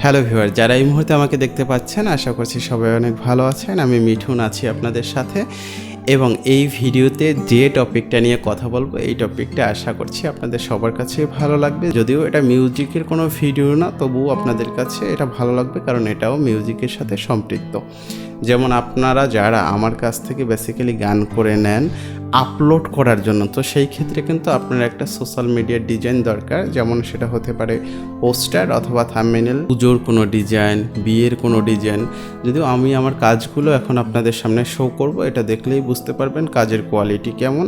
Hello viewer, যারা এই মুহূর্তে আমাকে দেখতে পাচ্ছেন আশা করছি সবাই অনেক ভালো আছেন। আমি মিঠুন আছি আপনাদের সাথে এবং এই ভিডিওতে যে টপিকটা নিয়ে কথা বলবো এই টপিকটা আশা করছি আপনাদের সবার কাছে ভালো লাগবে। যদিও এটা মিউজিকের কোনো ভিডিও না, তবুও আপনাদের কাছে এটা ভালো লাগবে কারণ এটাও মিউজিকের সাথে সম্পৃক্ত। যেমন আপনারা যারা আমার কাছ থেকে বেসিক্যালি গান করে নেন আপলোড করার জন্য, তো সেই ক্ষেত্রে কিন্তু আপনার একটা সোশ্যাল মিডিয়ার ডিজাইন দরকার। যেমন সেটা হতে পারে পোস্টার অথবা থাম্বনেইল, পুজোর কোনো ডিজাইন, বিয়ের কোনো ডিজাইন। যদিও আমি আমার কাজগুলো এখন আপনাদের সামনে শো করব, এটা দেখলেই বুঝতে পারবেন কাজের কোয়ালিটি কেমন।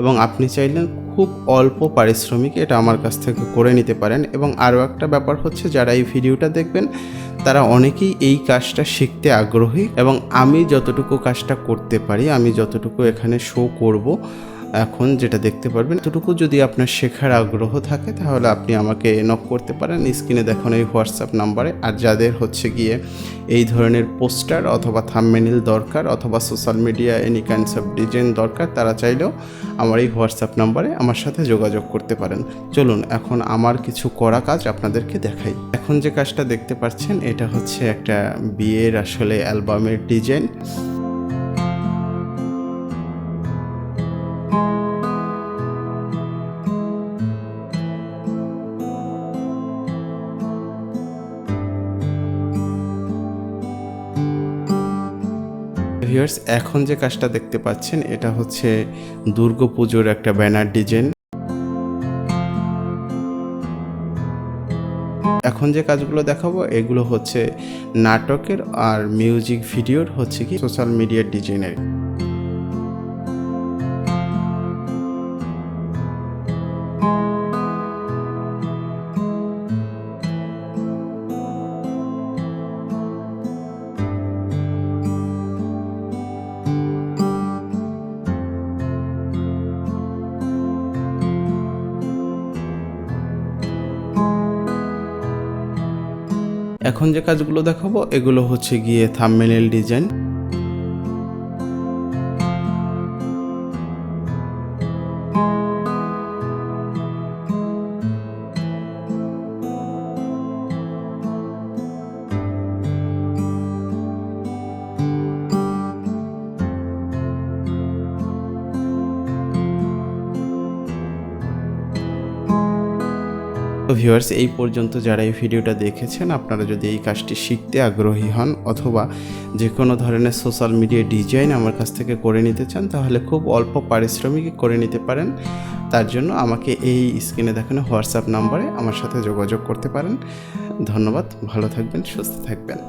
এবং আপনি চাইলে খুব অল্প পারিশ্রমিকে এটা আমার কাছ থেকে করে নিতে পারেন। এবং আরও একটা ব্যাপার হচ্ছে, যারা এই ভিডিওটা দেখবেন তারা অনেকেই এই কাজটা শিখতে আগ্রহী এবং আমি যতটুকু কাজটা করতে পারি, আমি যতটুকু এখানে শো করব এখন যেটা দেখতে পারবেন, ততটুকু যদি আপনার শেখার আগ্রহ থাকে তাহলে আপনি আমাকে নক করতে পারেন স্ক্রিনে দেখুন এই হোয়াটসঅ্যাপ নাম্বারে। আর যাদের হচ্ছে গিয়ে এই ধরনের পোস্টার অথবা থাম্বনেইল দরকার অথবা social media any kinds of design দরকার, তারা চাইলেও আমার এই হোয়াটসঅ্যাপ নাম্বারে আমার সাথে যোগাযোগ করতে পারেন। চলুন এখন আমার কিছু করা কাজ আপনাদেরকে দেখাই। এখন যে কাজটা দেখতে পাচ্ছেন এটা হচ্ছে একটা বিয়ের আসলে অ্যালবামের ডিজাইন। ভিউয়ার্স, এখন যে কাজটা দেখতে পাচ্ছেন এটা হচ্ছে দুর্গাপুজোর একটা ব্যানার ডিজাইন। এখন যে কাজগুলো দেখাবো এগুলো হচ্ছে নাটকের আর মিউজিক ভিডিওর হচ্ছে কি সোশ্যাল মিডিয়ার ডিজাইনের। এখন যে কাজগুলো দেখাবো এগুলো হচ্ছে গিয়ে থাম্বনেইল ডিজাইন। তো ভিউয়ার্স, এই পর্যন্ত যারা এই ভিডিওটা দেখেছেন, আপনারা যদি এই কাজটি শিখতে আগ্রহী হন অথবা যে কোনো ধরনের সোশ্যাল মিডিয়া ডিজাইন আমার কাছ থেকে করে নিতে চান তাহলে খুব অল্প পারিশ্রমিকে করে নিতে পারেন। তার জন্য আমাকে এই স্ক্রিনে দেখানো হোয়াটসঅ্যাপ নাম্বারে আমার সাথে যোগাযোগ করতে পারেন। ধন্যবাদ, ভালো থাকবেন, সুস্থ থাকবেন।